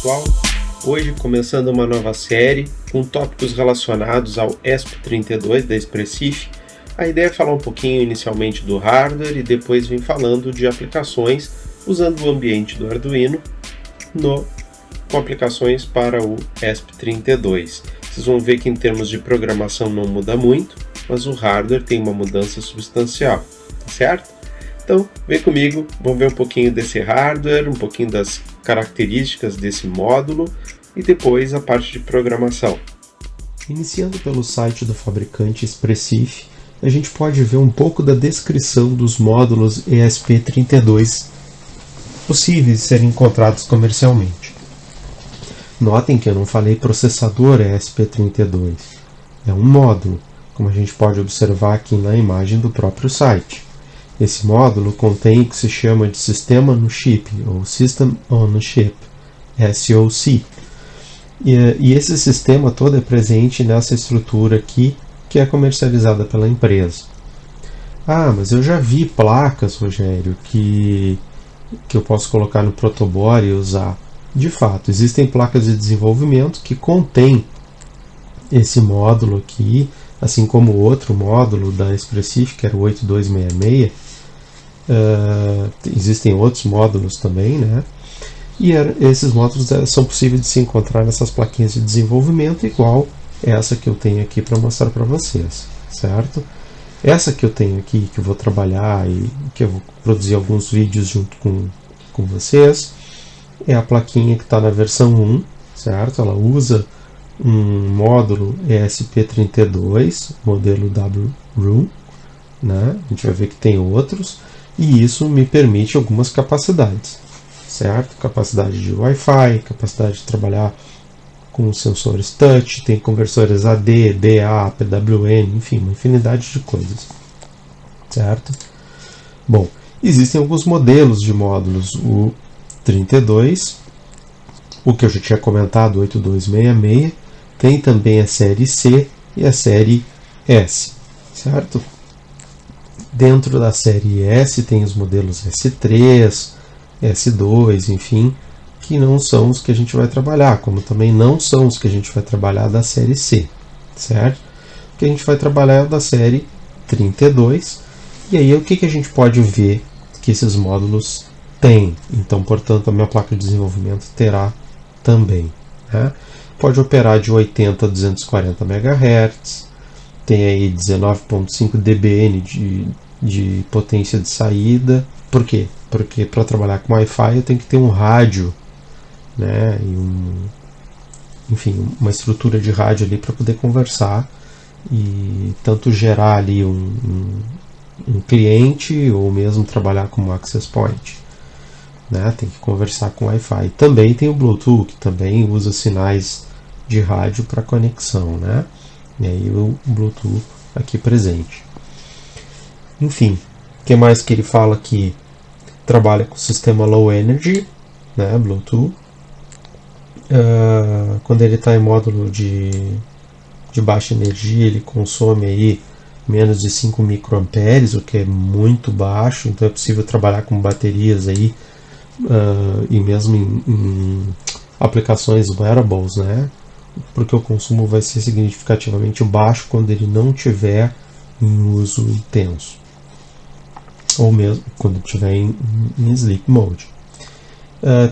pessoal, hoje começando uma nova série com tópicos relacionados ao ESP32 da Espressif. A ideia é falar um pouquinho inicialmente do hardware e depois vir falando de aplicações usando o ambiente do Arduino com aplicações para o ESP32. Vocês vão ver que em termos de programação não muda muito, mas o hardware tem uma mudança substancial, certo? Então, vem comigo, vamos ver um pouquinho desse hardware, um pouquinho das características desse módulo e depois a parte de programação. Iniciando pelo site do fabricante Espressif, a gente pode ver um pouco da descrição dos módulos ESP32 possíveis de serem encontrados comercialmente. Notem que eu não falei processador ESP32, é um módulo, como a gente pode observar aqui na imagem do próprio site. Esse módulo contém o que se chama de Sistema no Chip, ou System on a Chip, SoC. E esse sistema todo é presente nessa estrutura aqui, que é comercializada pela empresa. Ah, mas eu já vi placas, Rogério, que eu posso colocar no protoboard e usar. De fato, existem placas de desenvolvimento que contêm esse módulo aqui, assim como o outro módulo da Espressif, que era o 8266. Existem outros módulos também, né? E esses módulos são possíveis de se encontrar nessas plaquinhas de desenvolvimento, igual essa que eu tenho aqui para mostrar para vocês, certo? Essa que eu tenho aqui, que eu vou trabalhar e que eu vou produzir alguns vídeos junto com vocês, é a plaquinha que está na versão 1, certo? Ela usa um módulo ESP32, modelo WROOM, né? A gente vai ver que tem outros, e isso me permite algumas capacidades, certo? Capacidade de Wi-Fi, capacidade de trabalhar com sensores touch, tem conversores AD, DA, PWM, enfim, uma infinidade de coisas, certo? Bom, existem alguns modelos de módulos, o 32, o que eu já tinha comentado, 8266, tem também a série C e a série S, certo? Dentro da série S tem os modelos S3, S2, enfim, que não são os que a gente vai trabalhar, como também não são os que a gente vai trabalhar da série C, certo? O que a gente vai trabalhar é da série 32, e aí o que a gente pode ver que esses módulos têm? Então, portanto, a minha placa de desenvolvimento terá também, né? Pode operar de 80 a 240 MHz, tem aí 19.5 dBn de potência de saída. Por quê? Porque para trabalhar com Wi-Fi eu tenho que ter um rádio, né, e enfim, uma estrutura de rádio ali para poder conversar e tanto gerar ali um cliente ou mesmo trabalhar como access point, né, tem que conversar com Wi-Fi. Também tem o Bluetooth, que também usa sinais de rádio para conexão, né, e aí o Bluetooth aqui presente. Enfim, o que mais que ele fala aqui? Trabalha com o sistema Low Energy, né, Bluetooth. Quando ele está em módulo de baixa energia, ele consome aí menos de 5 microamperes, o que é muito baixo, então é possível trabalhar com baterias aí, e mesmo em aplicações wearables, né, porque o consumo vai ser significativamente baixo quando ele não tiver em uso intenso, ou mesmo quando estiver em sleep mode.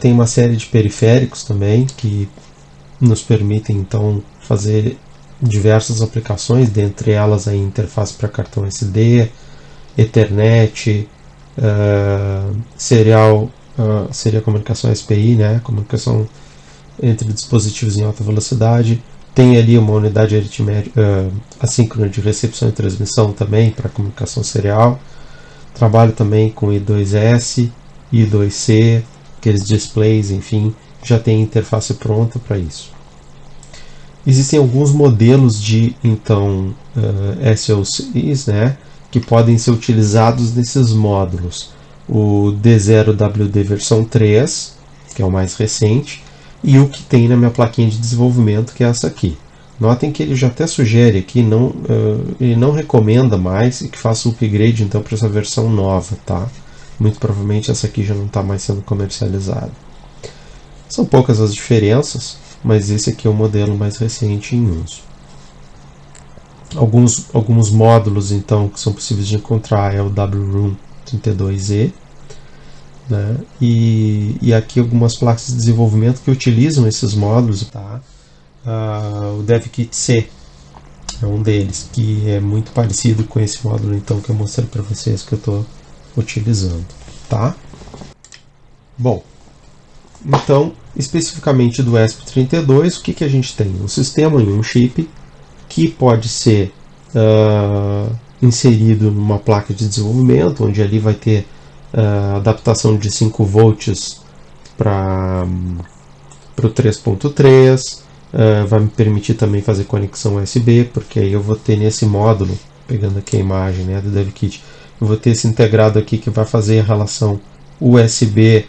Tem uma série de periféricos também que nos permitem então fazer diversas aplicações, dentre elas a interface para cartão SD, Ethernet, serial comunicação SPI, né, comunicação entre dispositivos em alta velocidade. Tem ali uma unidade aritmética assíncrona de recepção e transmissão também para comunicação serial. Trabalho também com I2S, I2C, aqueles displays, enfim, já tem interface pronta para isso. Existem alguns modelos de então SoCs, né, que podem ser utilizados nesses módulos. O D0WD versão 3, que é o mais recente, e o que tem na minha plaquinha de desenvolvimento, que é essa aqui. Notem que ele já até sugere aqui, ele não recomenda mais que faça o upgrade então para essa versão nova, tá? Muito provavelmente essa aqui já não está mais sendo comercializada. São poucas as diferenças, mas esse aqui é o modelo mais recente em uso. Alguns módulos então que são possíveis de encontrar é o WROOM32E, né? E aqui algumas placas de desenvolvimento que utilizam esses módulos, tá? O DevKit-C é um deles, que é muito parecido com esse módulo então que eu mostrei para vocês que eu estou utilizando, tá? Bom, então especificamente do ESP32, o que a gente tem? Um sistema em um chip que pode ser inserido numa placa de desenvolvimento, onde ali vai ter adaptação de 5 volts para o 3.3, vai me permitir também fazer conexão USB, porque aí eu vou ter nesse módulo, pegando aqui a imagem, né, do DevKit, eu vou ter esse integrado aqui que vai fazer a relação USB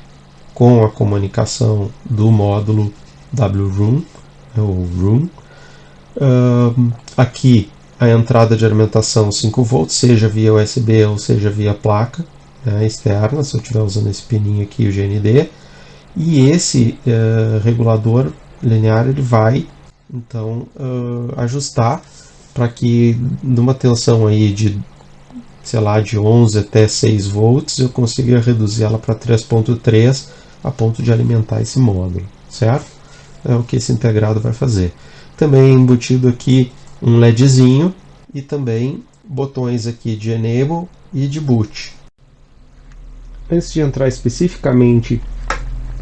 com a comunicação do módulo WROOM, ou ROOM. Aqui a entrada de alimentação 5 volts, seja via USB ou seja via placa, né, externa, se eu estiver usando esse pininho aqui, o GND. E esse regulador linear ele vai então ajustar para que numa tensão aí de, sei lá, de 11 até 6 volts eu consiga reduzir ela para 3.3 a ponto de alimentar esse módulo, certo? É o que esse integrado vai fazer. Também embutido aqui um LEDzinho e também botões aqui de Enable e de Boot. Antes de entrar especificamente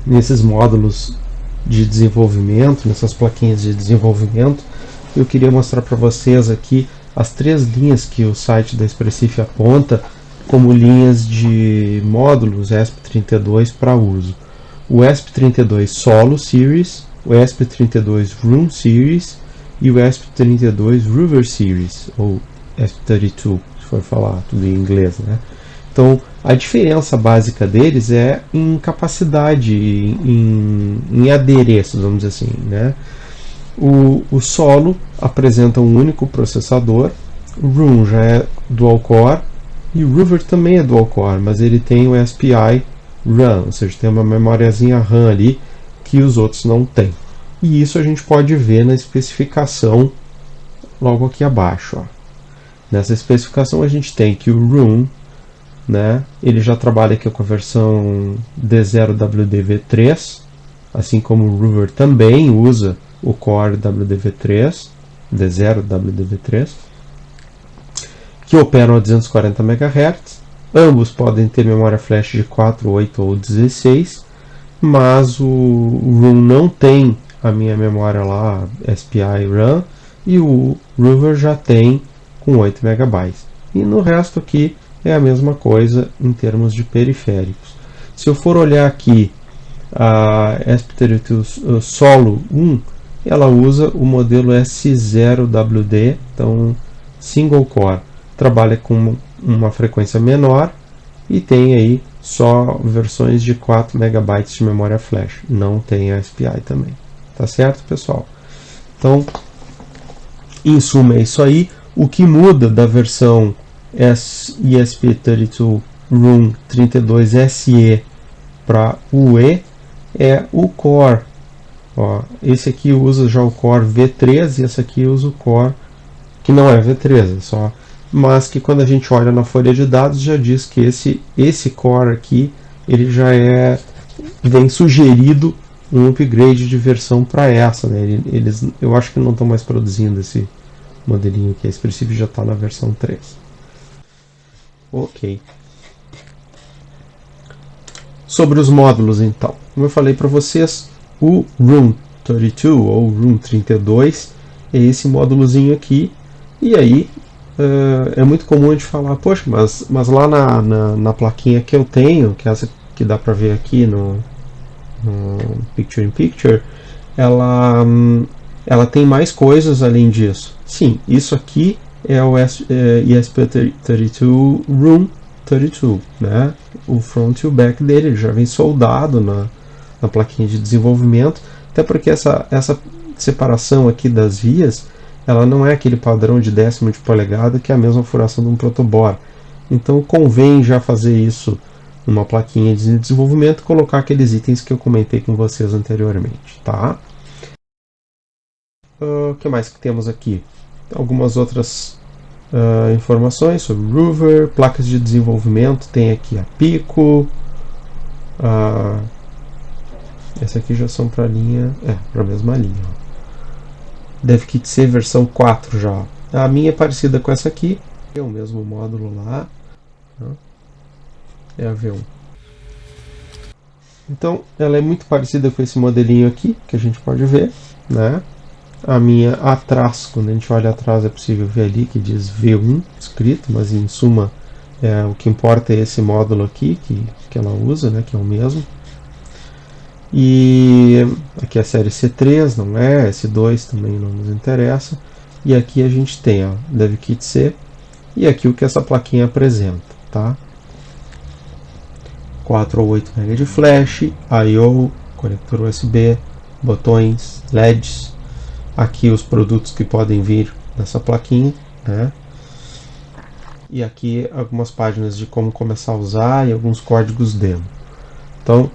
nesses módulos de desenvolvimento, nessas plaquinhas de desenvolvimento, eu queria mostrar para vocês aqui as 3 linhas que o site da Espressif aponta como linhas de módulos ESP32 para uso. O ESP32 Solo Series, o ESP32 Room Series e o ESP32 Rover Series, ou ESP32, se for falar tudo em inglês, né? Então, a diferença básica deles é em capacidade, em adereço, vamos dizer assim, né? O Solo apresenta um único processador, o Room já é dual core e o Rover também é dual core, mas ele tem o SPI RAM, ou seja, tem uma memóriazinha RAM ali que os outros não têm. E isso a gente pode ver na especificação logo aqui abaixo. Ó. Nessa especificação a gente tem que o Room, né, ele já trabalha aqui com a versão D0WDV3, assim como o Rover também usa o Core WDV3, D0WDV3, que operam a 240 MHz. Ambos podem ter memória flash de 4, 8 ou 16, mas o Room não tem a minha memória lá, SPI RAM, e o Rover já tem com 8 MB. E no resto aqui é a mesma coisa em termos de periféricos. Se eu for olhar aqui a ESP32 Solo 1, ela usa o modelo S0WD, então single core, trabalha com uma frequência menor e tem aí só versões de 4 MB de memória flash, não tem a SPI também. Tá certo, pessoal? Então, em suma é isso aí. O que muda da versão ESP32 Room 32 SE para UE é o Core. Ó, esse aqui usa já o Core V3 e esse aqui usa o Core que não é V3, é só, mas que quando a gente olha na folha de dados já diz que esse Core aqui ele já vem sugerido um upgrade de versão para essa, né? Eu acho que não estão mais produzindo esse modelinho aqui, a Espressif já está na versão 3. Ok. Sobre os módulos então, como eu falei para vocês, o Room 32 ou Room 32 é esse módulozinho aqui, e aí é muito comum a gente falar, poxa, mas lá na plaquinha que eu tenho, que é essa que dá para ver aqui no Picture in Picture, ela tem mais coisas além disso. Sim, isso aqui é o ESP32 Room 32, né? O front e o back dele já vem soldado na plaquinha de desenvolvimento, até porque essa separação aqui das vias, ela não é aquele padrão de décimo de polegada que é a mesma furação de um protoboard. Então convém já fazer isso uma plaquinha de desenvolvimento e colocar aqueles itens que eu comentei com vocês anteriormente, tá? O que mais que temos aqui? Algumas outras informações sobre Rover, placas de desenvolvimento, tem aqui a Pico, essa aqui já são para a linha, para a mesma linha. DevKit C versão 4 já. A minha é parecida com essa aqui, é o mesmo módulo lá, é a V1. Então ela é muito parecida com esse modelinho aqui, que a gente pode ver, né? A minha atrás, quando a gente olha atrás é possível ver ali que diz V1 escrito, mas em suma o que importa é esse módulo aqui que ela usa, né, que é o mesmo. E aqui é a série C3, não é? S2 também não nos interessa. E aqui a gente tem a DevKit C e aqui o que essa plaquinha apresenta, tá? 4 ou 8 MB de flash, I/O, conector USB, botões, LEDs. Aqui os produtos que podem vir nessa plaquinha, né? E aqui algumas páginas de como começar a usar e alguns códigos demo. Então,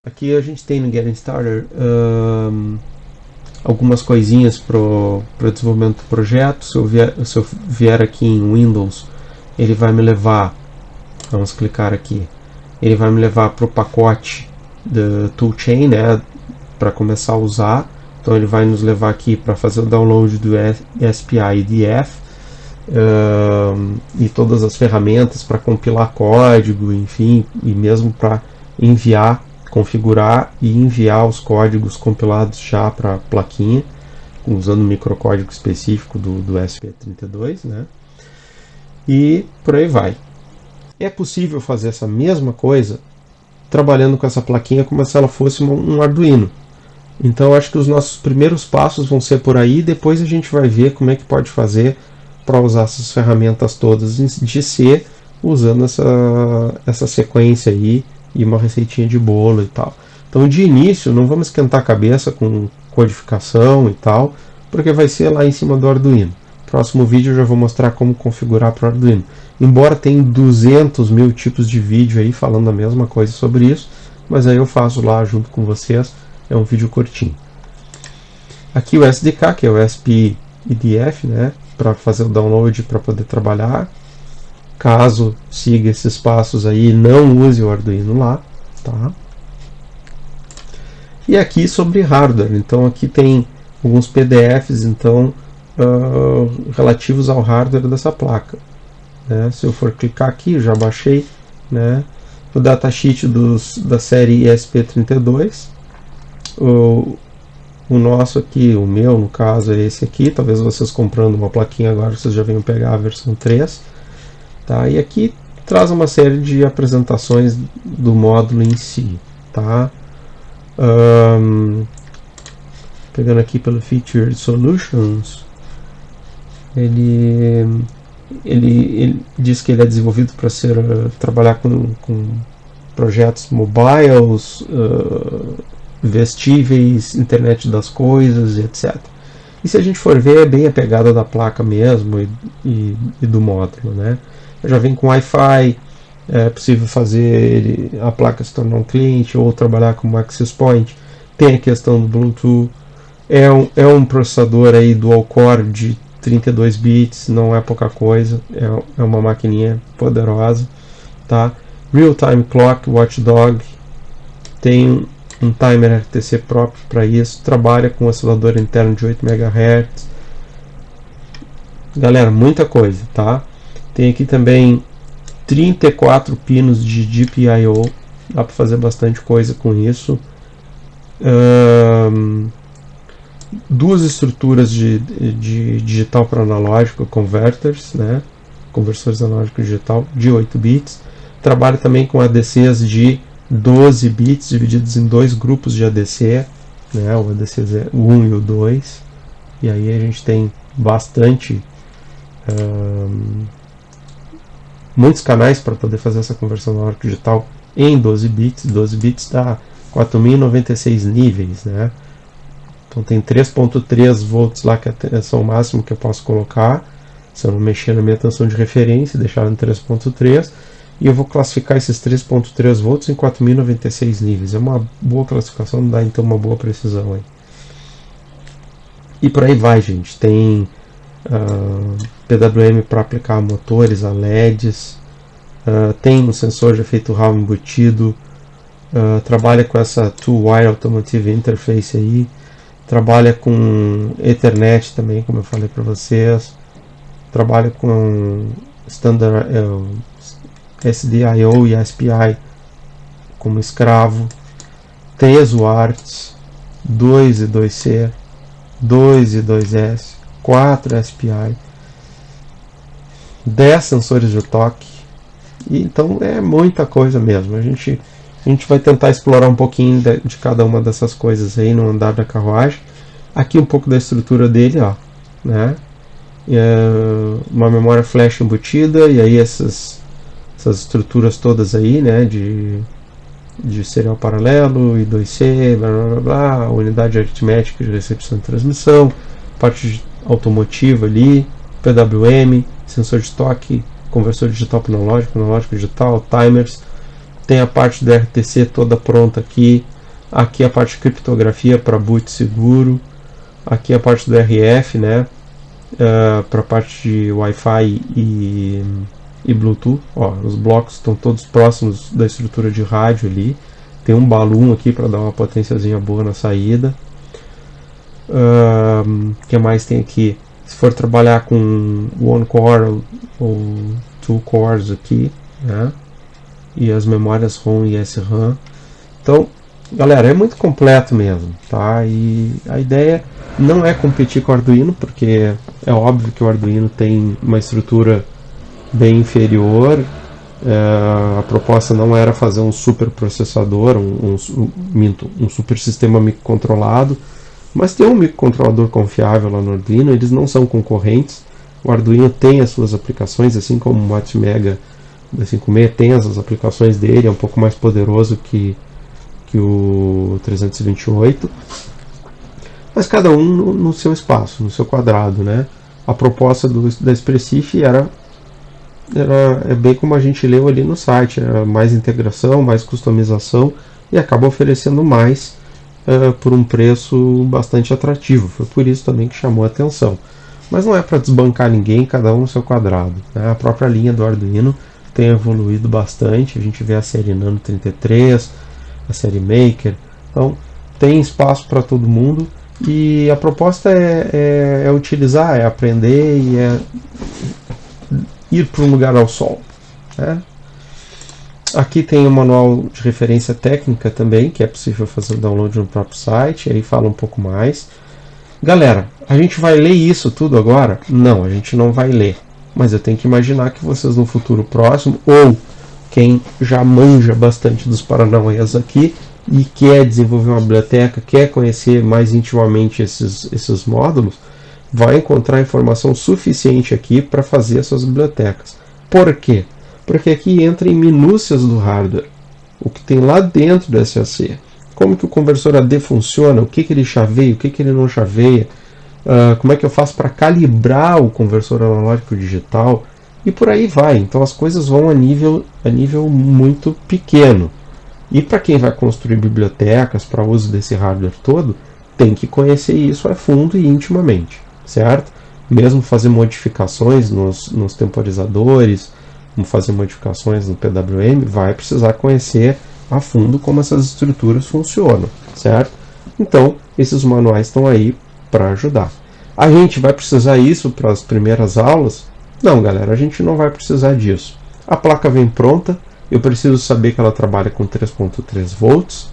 aqui a gente tem no Getting Started algumas coisinhas para o desenvolvimento do projeto. Se eu vier aqui em Windows, ele vai me levar, vamos clicar aqui, ele vai me levar para o pacote da Toolchain, né, para começar a usar. Então ele vai nos levar aqui para fazer o download do SPI-DF e todas as ferramentas para compilar código, enfim, e mesmo para enviar, configurar e enviar os códigos compilados já para a plaquinha, usando o microcódigo específico do ESP32, né? E por aí vai. É possível fazer essa mesma coisa trabalhando com essa plaquinha como se ela fosse um Arduino. Então acho que os nossos primeiros passos vão ser por aí, depois a gente vai ver como é que pode fazer para usar essas ferramentas todas de C, usando essa sequência aí e uma receitinha de bolo e tal. Então de início não vamos esquentar a cabeça com codificação e tal, porque vai ser lá em cima do Arduino. Próximo vídeo eu já vou mostrar como configurar para o Arduino. Embora tenha 200 mil tipos de vídeo aí falando a mesma coisa sobre isso, mas aí eu faço lá junto com vocês. É um vídeo curtinho. Aqui o SDK, que é o SPI-DF, né, para fazer o download para poder trabalhar. Caso siga esses passos aí, não use o Arduino lá, tá? E aqui sobre hardware. Então aqui tem alguns PDFs então relativos ao hardware dessa placa. Né? Se eu for clicar aqui, eu já baixei, né, o datasheet da série ESP32. O nosso aqui, o meu no caso é esse aqui, talvez vocês comprando uma plaquinha agora vocês já venham pegar a versão 3, tá? E aqui traz uma série de apresentações do módulo em si, tá? Pegando aqui pelo Featured Solutions, ele diz que ele é desenvolvido para trabalhar com projetos mobiles, vestíveis, internet das coisas, etc. E se a gente for ver, é bem a pegada da placa mesmo e do módulo, né? Já vem com Wi-Fi, é possível fazer a placa se tornar um cliente ou trabalhar como access point. Tem a questão do Bluetooth, é um processador aí dual core de 32 bits, não é pouca coisa, é uma maquininha poderosa, tá? Real-time clock, watchdog, tem um timer RTC próprio para isso, trabalha com oscilador interno de 8 MHz. Galera, muita coisa, tá? Tem aqui também 34 pinos de GPIO, dá para fazer bastante coisa com isso. Duas estruturas de digital para analógico, converters, né? Conversores analógico digital de 8 bits. Trabalha também com ADCs de 12 bits divididos em dois grupos de ADC, né, o ADC 1 e o 2, e aí a gente tem bastante muitos canais para poder fazer essa conversão analógico digital em 12 bits. 12 bits dá 4096 níveis, né? Então tem 3.3 volts lá, que é a tensão máxima que eu posso colocar se eu não mexer na minha tensão de referência e deixar no 3.3. e eu vou classificar esses 3.3 volts em 4096 níveis. É uma boa classificação, dá então uma boa precisão aí. E por aí vai, gente. Tem PWM para aplicar a motores, a LEDs, tem um sensor de efeito Raman embutido, trabalha com essa Two-Wire Automotive Interface aí, trabalha com Ethernet também, como eu falei para vocês, trabalha com Standard SDIO e SPI como escravo, 3 UARTs, 2 e 2C, 2 e 2S, 4 SPI, 10 sensores de toque, e então é muita coisa mesmo. A gente vai tentar explorar um pouquinho de cada uma dessas coisas aí no andar da carruagem. Aqui um pouco da estrutura dele, ó, né? Uma memória flash embutida, e aí essas estruturas todas aí, né, de serial paralelo, I2C, blá blá blá blá, unidade aritmética de recepção e transmissão, parte automotiva ali, PWM, sensor de toque, conversor digital para analógico, analógico digital, timers. Tem a parte do RTC toda pronta aqui. Aqui a parte de criptografia para boot seguro. Aqui a parte do RF, né, para a parte de Wi-Fi e Bluetooth. Ó, os blocos estão todos próximos da estrutura de rádio ali. Tem um balão aqui para dar uma potênciazinha boa na saída. Que mais tem aqui? Se for trabalhar com one core ou two cores aqui, né? E as memórias ROM e SRAM. Então, galera, é muito completo mesmo, tá? E a ideia não é competir com o Arduino, porque é óbvio que o Arduino tem uma estrutura bem inferior. A proposta não era fazer um super processador, um super sistema microcontrolado, mas tem um microcontrolador confiável lá no Arduino. Eles não são concorrentes. O Arduino tem as suas aplicações, assim como o Atmega D56 tem as aplicações dele, é um pouco mais poderoso que o 328, mas cada um no seu espaço, no seu quadrado, né? A proposta da Espressif é bem como a gente leu ali no site, era mais integração, mais customização, e acaba oferecendo mais por um preço bastante atrativo. Foi por isso também que chamou a atenção. Mas não é para desbancar ninguém, cada um no seu quadrado, né? A própria linha do Arduino tem evoluído bastante. A gente vê a série Nano 33, a série Maker, então tem espaço para todo mundo, e a proposta é utilizar, é aprender e é ir para um lugar ao sol, né? Aqui tem um manual de referência técnica também, que é possível fazer o download no próprio site, aí fala um pouco mais. Galera, a gente vai ler isso tudo agora? Não, a gente não vai ler, mas eu tenho que imaginar que vocês no futuro próximo, ou quem já manja bastante dos paranauês aqui e quer desenvolver uma biblioteca, quer conhecer mais intimamente esses módulos, vai encontrar informação suficiente aqui para fazer essas bibliotecas. Por quê? Porque aqui entra em minúcias do hardware, o que tem lá dentro do SoC, como que o conversor AD funciona, o que ele chaveia, o que ele não chaveia, como é que eu faço para calibrar o conversor analógico digital, e por aí vai. Então as coisas vão a nível muito pequeno. E para quem vai construir bibliotecas para uso desse hardware todo, tem que conhecer isso a fundo e intimamente, certo? Mesmo fazer modificações nos temporizadores, fazer modificações no PWM, vai precisar conhecer a fundo como essas estruturas funcionam, certo? Então, esses manuais estão aí para ajudar. A gente vai precisar isso para as primeiras aulas? Não, galera, a gente não vai precisar disso. A placa vem pronta, eu preciso saber que ela trabalha com 3.3 volts.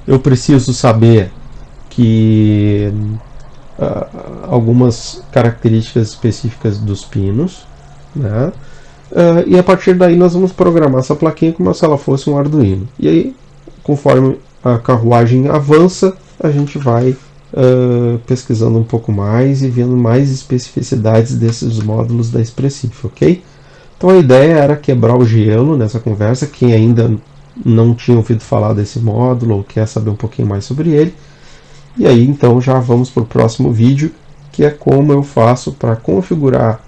Eu preciso saber que algumas características específicas dos pinos, né? E a partir daí nós vamos programar essa plaquinha como se ela fosse um Arduino. E aí, conforme a carruagem avança, a gente vai pesquisando um pouco mais e vendo mais especificidades desses módulos da Espressif, ok? Então a ideia era quebrar o gelo nessa conversa. Quem ainda não tinha ouvido falar desse módulo ou quer saber um pouquinho mais sobre ele, e aí então já vamos para o próximo vídeo, que é como eu faço para configurar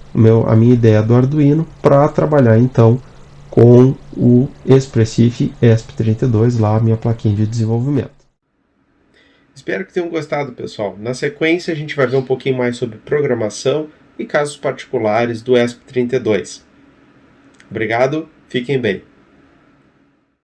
a minha ideia do Arduino para trabalhar então com o Espressif ESP32, lá a minha plaquinha de desenvolvimento. Espero que tenham gostado, pessoal. Na sequência, a gente vai ver um pouquinho mais sobre programação e casos particulares do ESP32. Obrigado, fiquem bem.